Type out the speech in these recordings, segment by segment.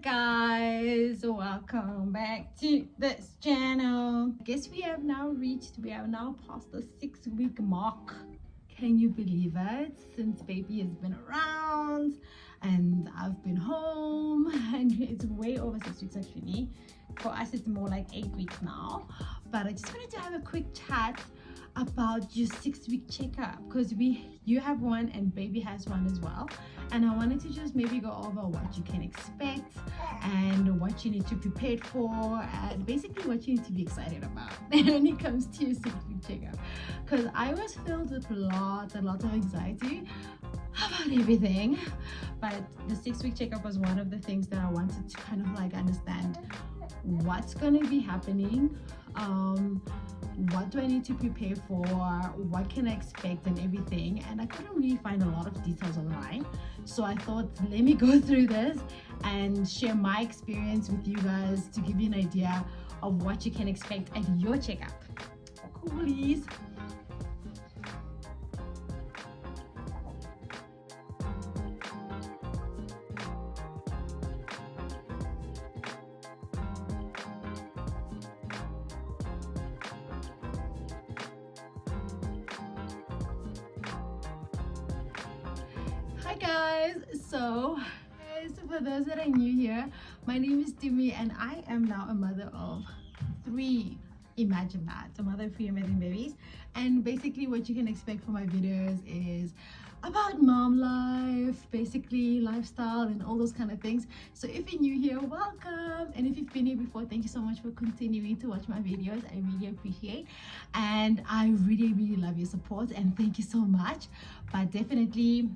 guys, welcome back to this channel. I guess we have now passed the 6-week mark. Can you believe it? Since baby has been around and I've been home, and it's way over 6 weeks actually. For us it's more like 8 weeks now, but I just wanted to have a quick chat about your 6-week checkup, because you have one and baby has one as well, and I wanted to just maybe go over what you can expect and what you need to be prepared for, and basically what you need to be excited about when it comes to your 6-week checkup, because I was filled with lots and lots of anxiety about everything. But the 6-week checkup was one of the things that I wanted to kind of like understand what's going to be happening, what do I need to prepare for, what can I expect and everything. And I couldn't really find a lot of details online, so I thought let me go through this and share my experience with you guys to give you an idea of what you can expect at your checkup. Coolies. Hi guys, so for those that are new here, my name is Tumi and I am now a mother of 3. Imagine that, a mother of 3 amazing babies. And basically what you can expect from my videos is about mom life, basically lifestyle and all those kind of things. So if you're new here, welcome, and if you've been here before, thank you so much for continuing to watch my videos. I really appreciate, and I really love your support, and thank you so much. But definitely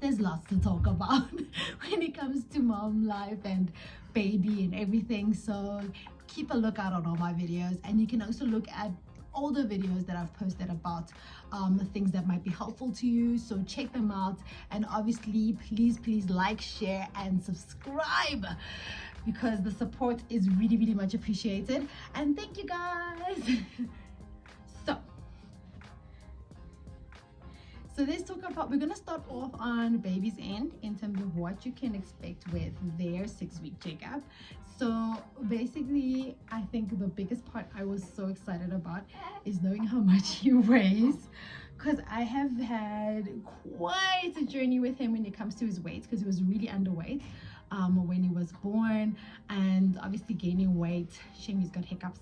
there's lots to talk about when it comes to mom life and baby and everything, so keep a lookout on all my videos. And you can also look at all the videos that I've posted about things that might be helpful to you, so check them out. And obviously please like, share and subscribe, because the support is really much appreciated, and thank you guys. So let's talk about, we're going to start off on baby's end in terms of what you can expect with their 6-week checkup. So basically, I think the biggest part I was so excited about is knowing how much he weighs, because I have had quite a journey with him when it comes to his weight, because he was really underweight when he was born, and obviously gaining weight. Shame he's got hiccups.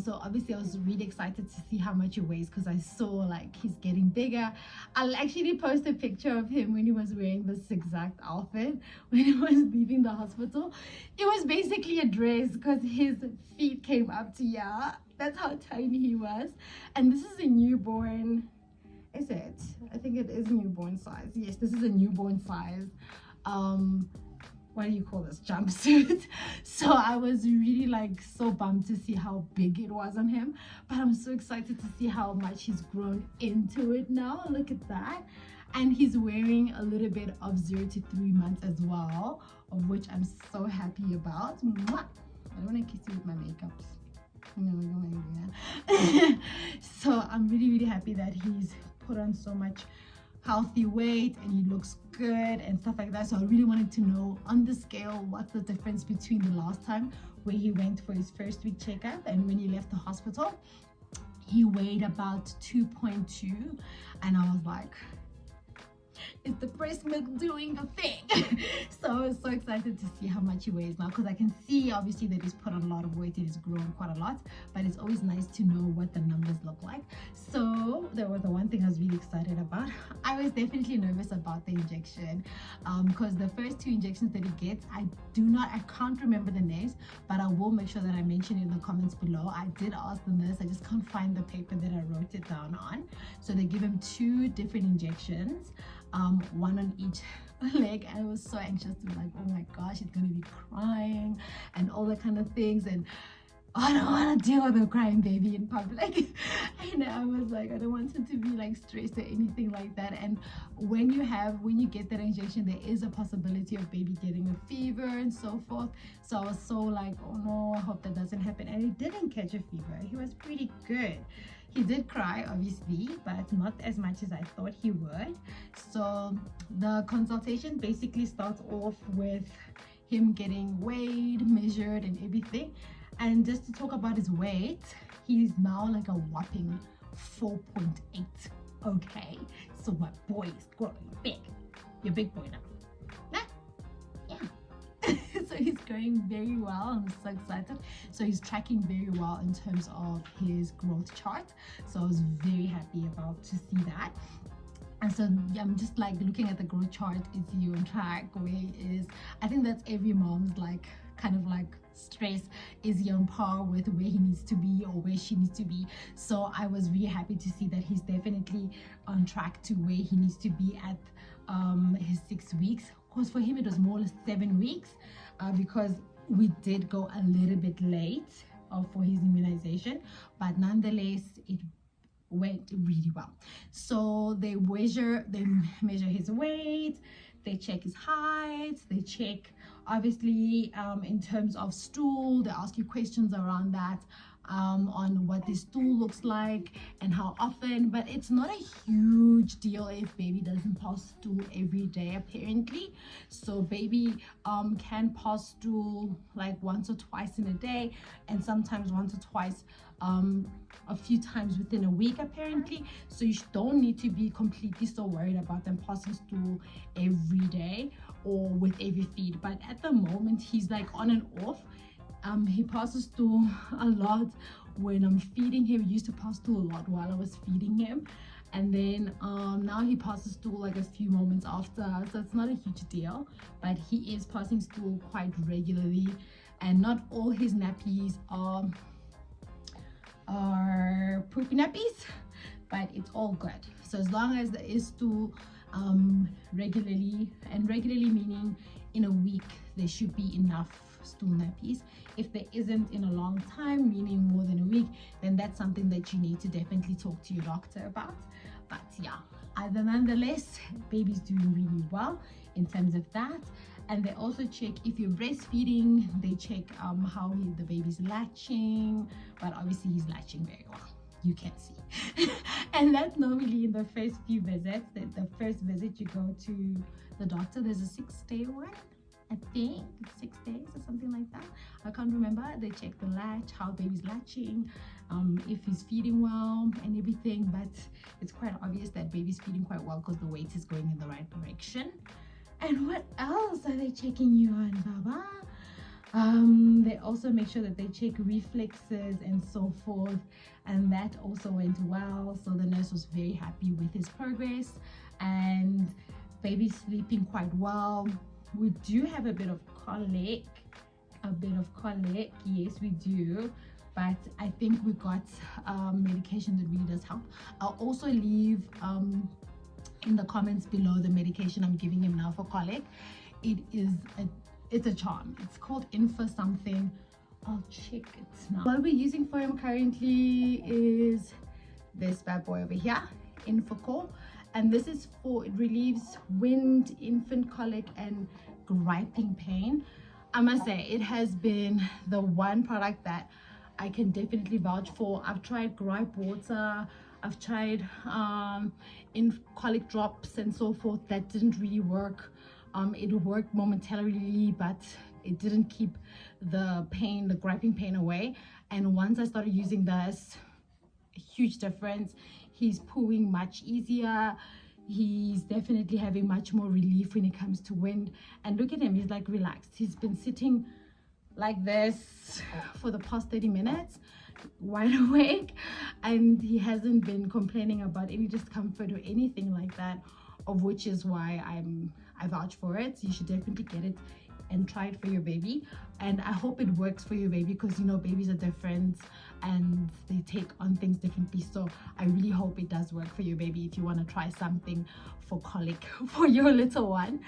So obviously I was really excited to see how much he weighs, because I saw like he's getting bigger. I'll actually post a picture of him when he was wearing this exact outfit when he was leaving the hospital. It was basically a dress, because his feet came up to here. That's how tiny he was. And this is a newborn, is it? I think it is newborn size. Yes, this is a newborn size what do you call this, jumpsuit. So I was really like so bummed to see how big it was on him, but I'm so excited to see how much he's grown into it now. Look at that. And he's wearing a little bit of 0 to 3 months as well, of which I'm so happy about. Mwah! I don't want to kiss you with my makeups. No, I don't want to do that. So I'm really happy that he's put on so much healthy weight and he looks good and stuff like that. So I really wanted to know on the scale what's the difference between the last time where he went for his 1st week checkup and when he left the hospital. He weighed about 2.2, and I was like, is the breast milk doing the thing? So I was so excited to see how much he weighs now, because I can see obviously that he's put on a lot of weight and he's grown quite a lot, but it's always nice to know what the numbers look like. So there was the one thing I was really excited about. I was definitely nervous about the injection, because the first 2 injections that he gets, I can't remember the names, but I will make sure that I mention it in the comments below. I did ask the nurse, I just can't find the paper that I wrote it down on. So they give him 2 different injections, one on each leg. I was so anxious to be like, oh my gosh, he's gonna be crying and all that kind of things, and I don't want to deal with a crying baby in public. And I was like, I don't want him to be like stressed or anything like that. And when you get that injection, there is a possibility of baby getting a fever and so forth. So I was so like, oh no, I hope that doesn't happen. And he didn't catch a fever. He was pretty good. He did cry, obviously, but not as much as I thought he would. So the consultation basically starts off with him getting weighed, measured and everything. And just to talk about his weight, he's now like a whopping 4.8. Okay, so my boy is growing big. You're a big boy now. Yeah. So he's going very well. I'm so excited. So he's tracking very well in terms of his growth chart. So I was very happy about to see that. And so I'm just like looking at the growth chart. Is he on track? Where is, I think that's every mom's like kind of like stress. Is he on par with where he needs to be or where she needs to be? So I was really happy to see that he's definitely on track to where he needs to be at his 6 weeks. Of course, for him it was more or less 7 weeks because we did go a little bit late for his immunization, but nonetheless it went really well. So they measure his weight, they check his height, they check obviously in terms of stool, they ask you questions around that, on what the stool looks like and how often. But it's not a huge deal if baby doesn't pass stool every day apparently. So baby can pass stool like once or twice in a day, and sometimes once or twice a few times within a week apparently. So you don't need to be completely so worried about them passing stool every day or with every feed. But at the moment he's like on and off. He passes stool a lot when I'm feeding him. He used to pass stool a lot while I was feeding him, and then now he passes stool like a few moments after. So it's not a huge deal, but he is passing stool quite regularly, and not all his nappies are poopy nappies, but it's all good. So as long as there is stool regularly, and regularly meaning in a week there should be enough stool nappies. If there isn't in a long time, meaning more than a week, then that's something that you need to definitely talk to your doctor about. But yeah, nonetheless, baby's doing really well in terms of that. And they also check if you're breastfeeding. They check how the baby's latching, but obviously he's latching very well, you can see. And that's normally in the first few visits. The first visit you go to the doctor, there's a 6-day one, I think it's 6 days or something like that. I can't remember. They check the latch, how baby's latching, if he's feeding well and everything. But it's quite obvious that baby's feeding quite well because the weight is going in the right direction. And what else are they checking you on, Baba? They also make sure that they check reflexes and so forth, and that also went well. So the nurse was very happy with his progress, and baby's sleeping quite well. We do have a bit of colic, yes we do, but I think we got medication that really does help. I'll also leave in the comments below the medication I'm giving him now for colic. It's a charm. It's called Info something. I'll check it now. What we're using for him currently is this bad boy over here, Infocor. And this is it relieves wind, infant colic and griping pain. I must say it has been the one product that I can definitely vouch for. I've tried gripe water, I've tried in colic drops and so forth. That didn't really work. It worked momentarily, but it didn't keep the pain, the griping pain away. And once I started using this, a huge difference. He's pooing much easier. He's definitely having much more relief when it comes to wind. And look at him, he's like relaxed. He's been sitting like this for the past 30 minutes, wide awake, and he hasn't been complaining about any discomfort or anything like that, of which is why I vouch for it. So you should definitely get it and try it for your baby, and I hope it works for your baby, because you know babies are different and they take on things differently. So I really hope it does work for your baby if you want to try something for colic for your little one.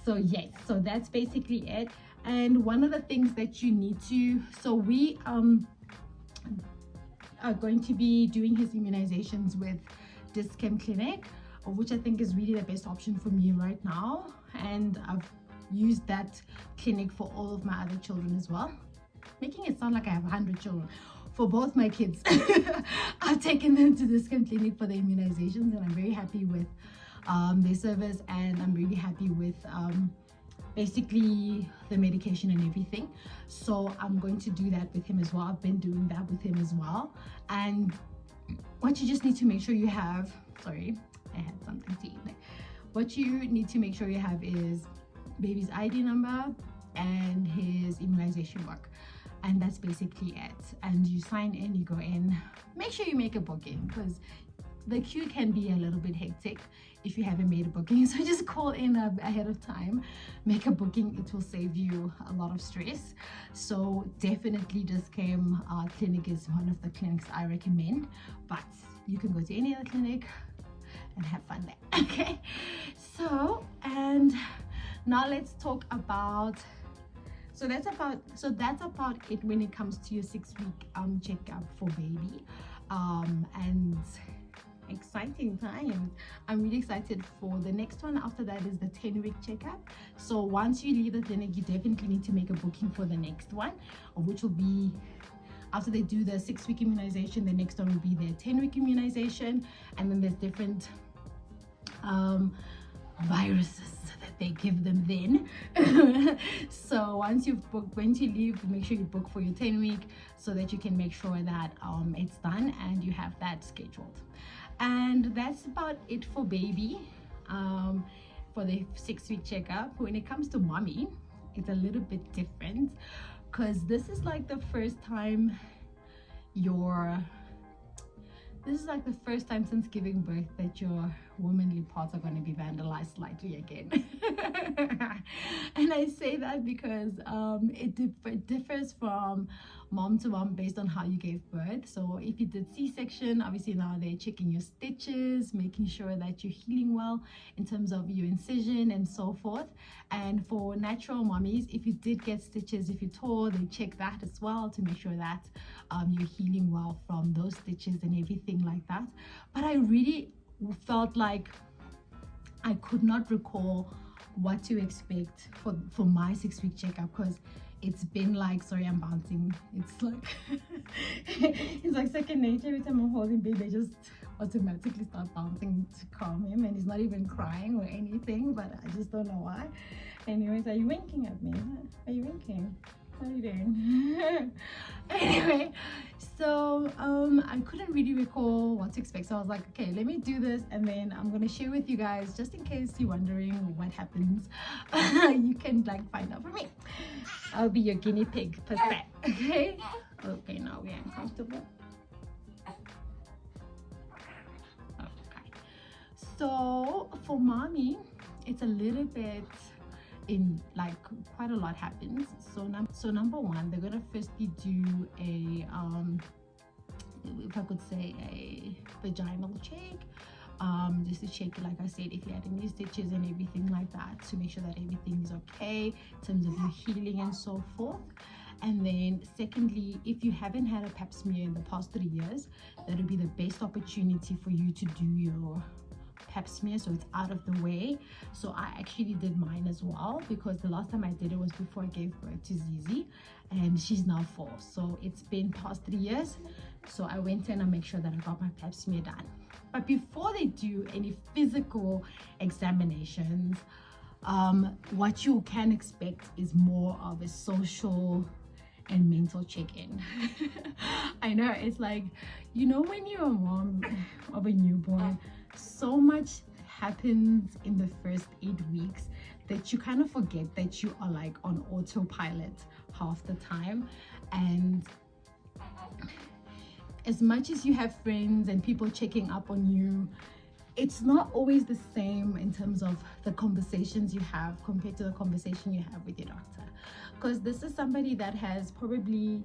So yes, so that's basically it. And one of the things that you need to, so we are going to be doing his immunizations with DTaP Clinic, which I think is really the best option for me right now, and I've used that clinic for all of my other children as well, making it sound like I have 100 children. For both my kids, I've taken them to this clinic for the immunizations, and I'm very happy with their service, and I'm really happy with basically the medication and everything. So I'm going to do that with him as well. I've been doing that with him as well. And what you just need to make sure you have, sorry, I had something to eat. What you need to make sure you have is baby's ID number and his immunization book, and that's basically it. And you sign in, you go in, make sure you make a booking, because the queue can be a little bit hectic if you haven't made a booking. So just call in ahead of time, make a booking. It will save you a lot of stress. So definitely DTaP clinic is one of the clinics I recommend, but you can go to any other clinic and have fun there. Okay, so and now let's talk about, so that's about it when it comes to your 6-week checkup for baby. And exciting times. I'm really excited for the next one. After that is the 10-week checkup. So once you leave the clinic, you definitely need to make a booking for the next one, which will be after they do the 6-week immunization. The next one will be their 10-week immunization, and then there's different viruses that they give them then. So once you've booked, when you leave, make sure you book for your 10-week so that you can make sure that it's done and you have that scheduled. And that's about it for baby, for the 6-week checkup. When it comes to mommy, it's a little bit different, because this is like the first time since giving birth that your womanly parts are going to be vandalized slightly again. And I say that because it differs from mom to mom based on how you gave birth. So if you did C-section, obviously now they're checking your stitches, making sure that you're healing well in terms of your incision and so forth. And for natural mommies, if you did get stitches, if you tore, they check that as well to make sure that you're healing well from those stitches and everything like that. But I really felt like I could not recall what to expect for my 6-week checkup, because it's been like, sorry, I'm bouncing. It's like it's like second nature. Every time I'm holding baby, I just automatically start bouncing to calm him, and he's not even crying or anything, but I just don't know why. Anyways, are you winking at me? Are you winking? What are you doing? Anyway, so I couldn't really recall what to expect, so I was like, okay, let me do this, and then I'm gonna share with you guys, just in case you're wondering what happens. You can like find out from me. I'll be your guinea pig per se. Okay, okay, now we're uncomfortable. Okay, so for mommy, it's a little bit in like quite a lot happens. So number one, they're gonna firstly do a if I could say a vaginal check, just to check, like I said, if you had any stitches and everything like that, to make sure that everything is okay in terms of your healing and so forth. And then secondly, if you haven't had a pap smear in the past 3 years, that would be the best opportunity for you to do your pap smear, so it's out of the way. So I actually did mine as well, because the last time I did it was before I gave birth to Zizi, and she's now 4, so it's been past 3 years. So I went in and make sure that I got my pap smear done. But before they do any physical examinations, what you can expect is more of a social and mental check-in. I know, it's like, you know, when you're a mom of a newborn, so much happens in the first 8 weeks that you kind of forget that you are like on autopilot half the time. And as much as you have friends and people checking up on you, it's not always the same in terms of the conversations you have compared to the conversation you have with your doctor, because this is somebody that has probably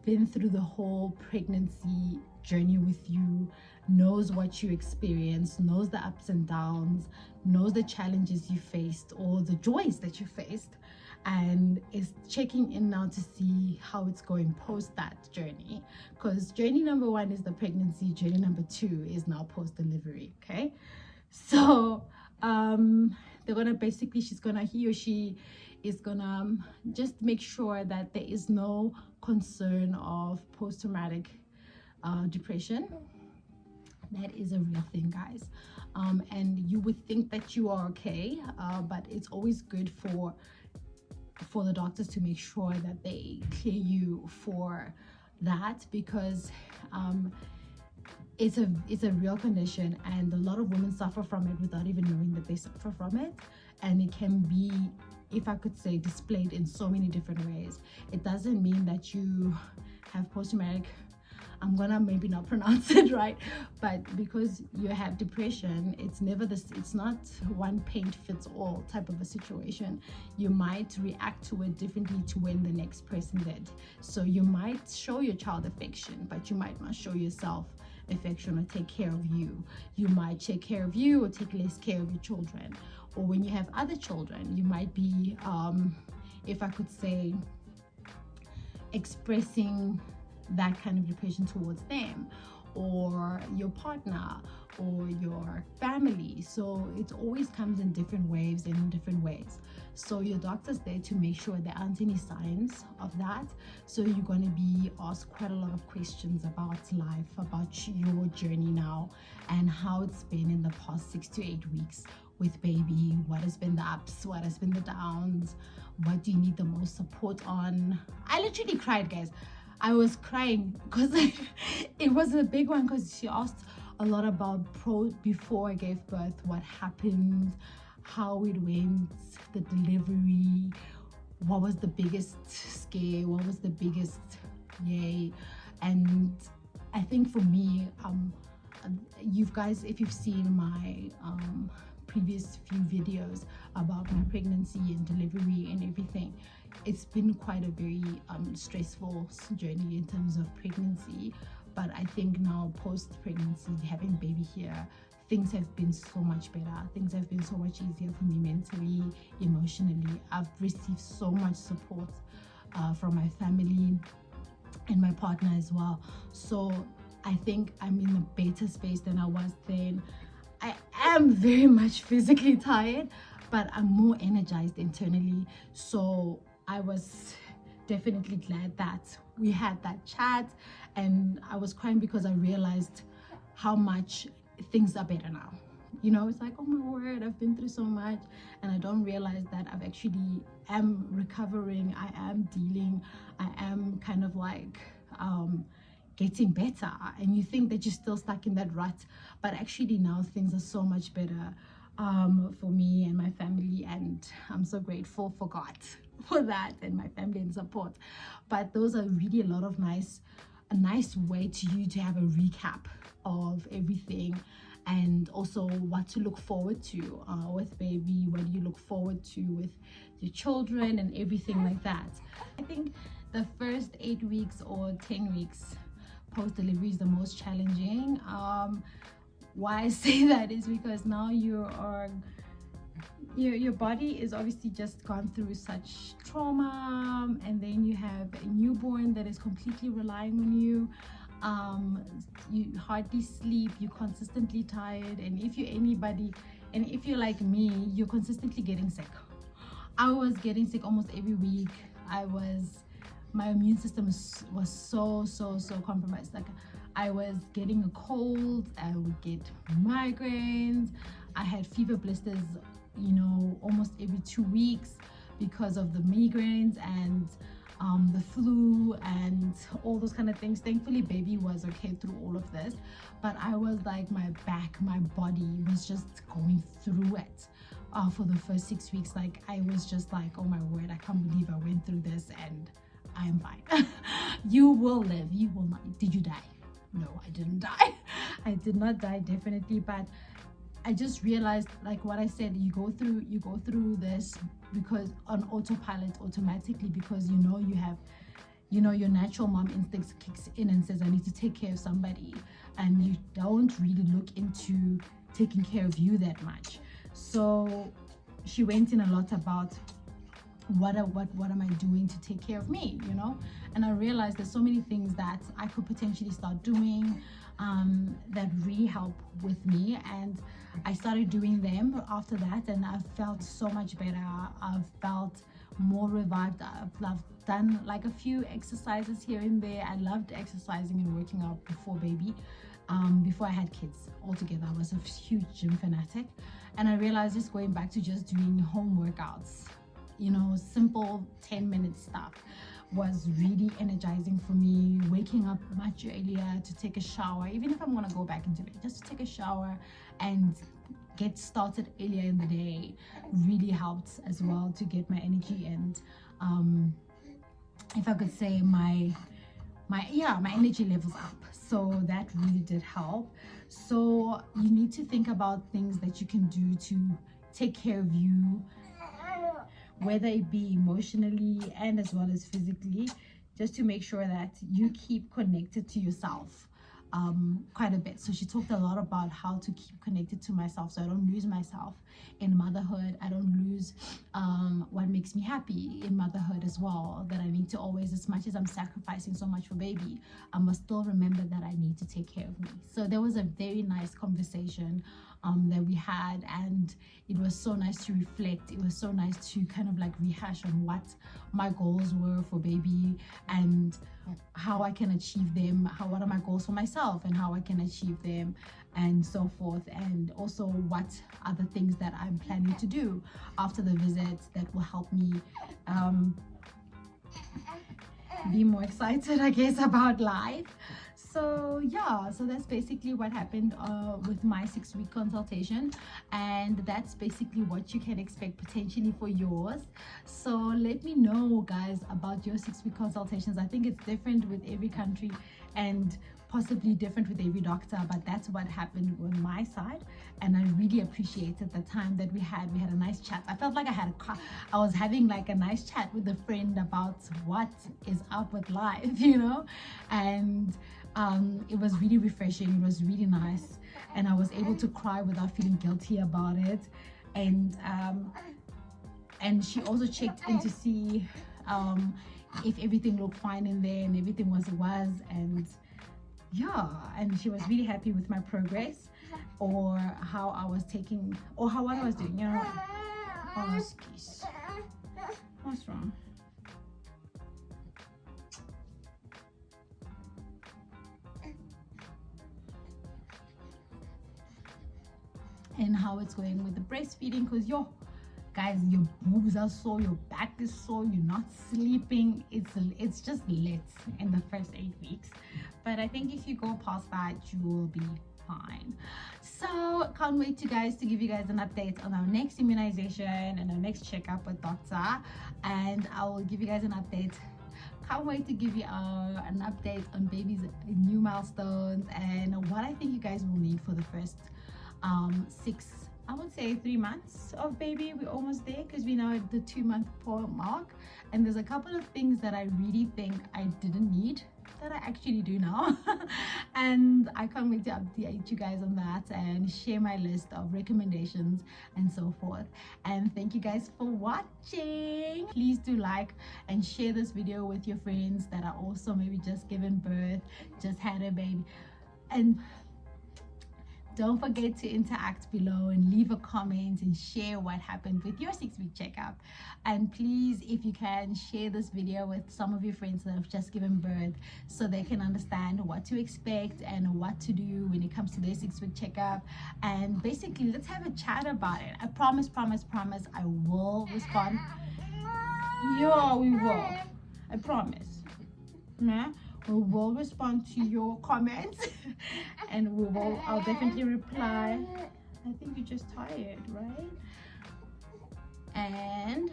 been through the whole pregnancy journey with you, knows what you experienced, knows the ups and downs, knows the challenges you faced or the joys that you faced, and is checking in now to see how it's going post that journey. Because journey number 1 is the pregnancy, journey number 2 is now post delivery. Okay, so they're gonna basically, he or she is gonna just make sure that there is no concern of post-traumatic depression, That is a real thing, guys. And you would think that you are okay, but it's always good for the doctors to make sure that they clear you for that, because it's a real condition, and a lot of women suffer from it without even knowing that they suffer from it. And it can be, if I could say, displayed in so many different ways. It doesn't mean that you have post-traumatic, I'm gonna maybe not pronounce it right, but because you have depression, it's never this, it's not one paint fits all type of a situation. You might react to it differently to when the next person did. So you might show your child affection, but you might not show yourself affection or take care of you. You might take care of you or take less care of your children. Or when you have other children, you might be, if I could say, expressing that kind of depression towards them, or your partner, or your family. So it always comes in different waves and in different ways. So your doctor's there to make sure there aren't any signs of that. So you're going to be asked quite a lot of questions about life, about your journey now, and how it's been in the past 6 to 8 weeks with baby. What has been the ups, what has been the downs, what do you need the most support on. I literally cried, guys. I was crying because it was a big one, because she asked a lot about before I gave birth, what happened, how it went, the delivery, what was the biggest scare, what was the biggest yay. And I think for me, you guys, if you've seen my previous few videos about my pregnancy and delivery and everything, it's been quite a very stressful journey in terms of pregnancy. But I think now, post-pregnancy, having baby here, things have been so much better. Things have been so much easier for me mentally, emotionally. I've received so much support from my family and my partner as well. So I think I'm in a better space than I was then. I am very much physically tired, but I'm more energized internally. So I was definitely glad that we had that chat, and I was crying because I realized how much things are better now. You know, it's like, oh my word, I've been through so much, and I don't realize that I've actually am recovering, I am dealing, I am kind of like getting better. And you think that you're still stuck in that rut, but actually now things are so much better for me and my family, and I'm so grateful for God for that, and my family and support. But those are really a lot of a nice way to you to have a recap of everything, and also what to look forward to with baby, what do you look forward to with your children and everything like that. I think the first 8 weeks or 10 weeks post-delivery is the most challenging. Why I say that is because now your body is obviously just gone through such trauma, and then you have a newborn that is completely relying on you. You hardly sleep, you're consistently tired, and if you're like me, you're consistently getting sick. I was getting sick almost every week. My immune system was so compromised. Like, I was getting a cold, I would get migraines, I had fever blisters, you know, almost every 2 weeks because of the migraines and the flu and all those kind of things. Thankfully baby was okay through all of this, but I was like, my body was just going through it for the first 6 weeks. Like, I was just like, oh my word, I can't believe I went through this, and I am fine. You will live, you will not. Did you die? No, I didn't die. I did not die, definitely. But I just realized, like what I said, you go through this because on autopilot, automatically, because your natural mom instinct kicks in and says, I need to take care of somebody, and you don't really look into taking care of you that much. So she went in a lot about what am I doing to take care of me, you know? And I realized there's so many things that I could potentially start doing that really help with me, and I started doing them after that, and I felt so much better. I've felt more revived. I've done like a few exercises here and there. I loved exercising and working out before baby, before I had kids altogether. I was a huge gym fanatic, and I realized just going back to just doing home workouts, you know, simple 10-minute stuff, was really energizing for me. Waking up much earlier to take a shower, even if I'm gonna go back into it, just to take a shower and get started earlier in the day, really helped as well to get my energy and if I could say my energy levels up. So that really did help. So you need to think about things that you can do to take care of you, whether it be emotionally and as well as physically, just to make sure that you keep connected to yourself quite a bit. So she talked a lot about how to keep connected to myself, so I don't lose myself in motherhood. I don't lose what makes me happy in motherhood as well, that I need to always, as much as I'm sacrificing so much for baby, I must still remember that I need to take care of me. So there was a very nice conversation that we had, and it was so nice to reflect. It was so nice to kind of like rehash on what my goals were for baby and how I can achieve them, what are my goals for myself and how I can achieve them, and so forth, and also what are the things that I'm planning to do after the visit that will help me be more excited, I guess, about life. So yeah, so that's basically what happened with my 6-week consultation, and that's basically what you can expect potentially for yours. So let me know, guys, about your 6-week consultations. I think it's different with every country and possibly different with every doctor, but that's what happened on my side, and I really appreciated the time that we had. We had a nice chat. I felt like I was having like a nice chat with a friend about what is up with life, you know, and it was really refreshing. It was really nice, and I was able to cry without feeling guilty about it. And she also checked in to see if everything looked fine in there, and everything was, and yeah, and she was really happy with my progress, or how I was taking, or what I was doing, you know. Oh, excuse. What's wrong? And how it's going with the breastfeeding, because guys, your boobs are sore, your back is sore, you're not sleeping. It's just lit in the first 8 weeks, but I think if you go past that, you will be fine. So can't wait to give you guys an update on our next immunization and our next checkup with doctor, and I will give you guys an update. Can't wait to give you an update on baby's new milestones and what I think you guys will need for the first 3 months of baby. We're almost there, because we're now at the 2-month mark, and there's a couple of things that I really think I didn't need that I actually do now. And I can't wait to update you guys on that and share my list of recommendations and so forth. And thank you guys for watching. Please do like and share this video with your friends that are also maybe just given birth, just had a baby, and don't forget to interact below and leave a comment and share what happened with your 6-week checkup. And please, if you can, share this video with some of your friends that have just given birth, so they can understand what to expect and what to do when it comes to their 6-week checkup. And basically, let's have a chat about it. I promise, I will respond. Yeah, we will. I promise. Yeah? We will respond to your comments and I'll definitely reply. I think you're just tired, right? And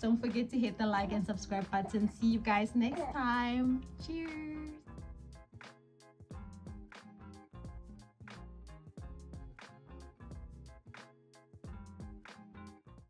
don't forget to hit the like and subscribe button. See you guys next time. Cheers.